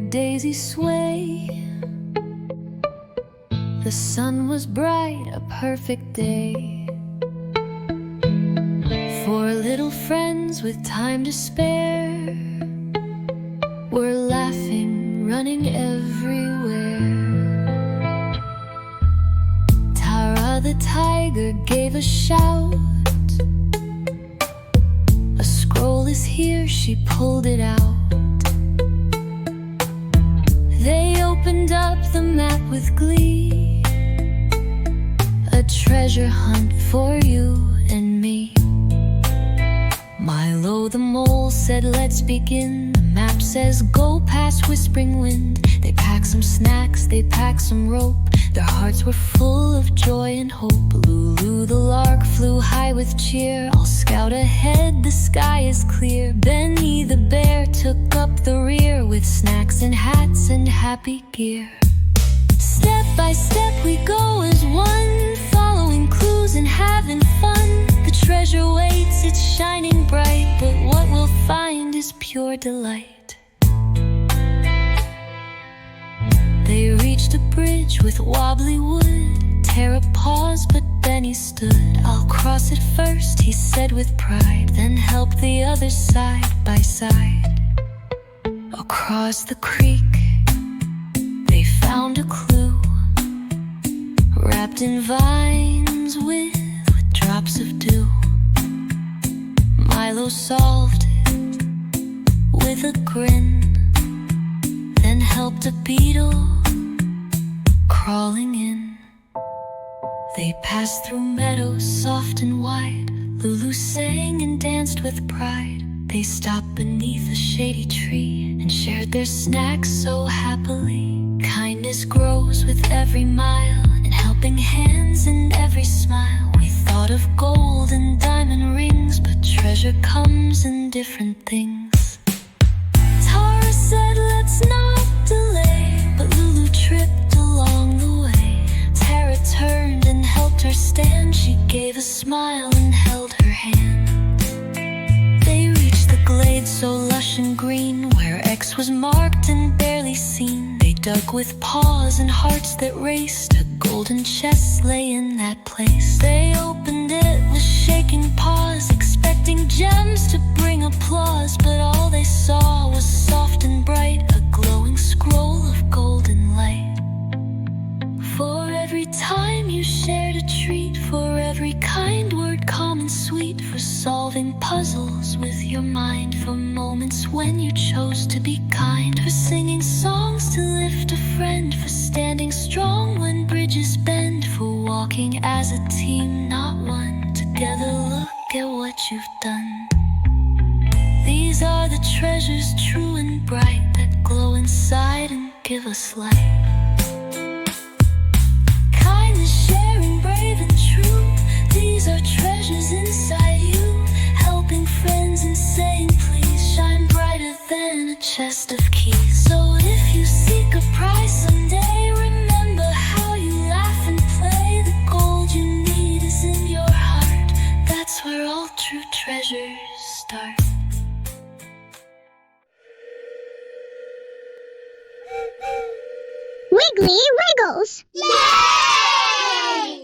daisies sway. The sun was bright, a perfect day. Four little friends with time to spare were laughing, running everywhere. Tara the tiger gave a shout. A scroll is here, she pulled it out. They opened up the map with glee. A treasure hunt for you and me. Milo the mole said, let's begin. The map says go past Whispering Wind. They packed some snacks, they packed some rope. Their hearts were full of joy and hope. Lulu the lark flew high with cheer. I'll scout ahead, the sky is clear. Benny the bear took up the rear with snacks and hats and happy gear. Step by step we go as one, following clues and having fun. The treasure waits, it's shining bright, but what we'll find is pure delight. They reached a bridge with wobbly wood. Tara paused, but Benny stood. I'll cross it first, he said with pride, then help the others side by side. Across the creek they found a clue, wrapped in vines with drops of dew. Milo solved it with a grin, then helped a beetle crawling in. They passed through meadows soft and wide. Lulu sang and danced with pride. They stopped beneath a shady tree and shared their snacks so happily. Kindness grows with every mile, and helping hands in every smile. We thought of gold and diamond rings, but treasure comes in different things. Tara said, let's not delay, but Lulu tripped along the way. Tara turned and helped her stand. She gave a smile and held her hand. They reached the glade so lush and green, where X was marked and barely seen. They dug with paws and hearts that raced. A golden chest lay in that place. They opened it with shaking paws, expecting gems to bring applause, but all they saw was soft and bright, a glowing scroll of golden light. For every time you shared a treat, for every kind word calm and sweet, for solving puzzles with your mind, for moments when you chose to be kind, for singing songs to lift a friend, for standing strong when bridges bend, for walking as a team, not one. Together look at what you've done. These are the treasures true and bright, that glow inside and give us light. Sharing, brave and true, these are treasures inside you. Helping friends and saying please shine brighter than a chest of keys. So if you seek a prize someday, remember how you laugh and play. The gold you need is in your heart. That's where all true treasures start. Wiggly Wiggles! Yay!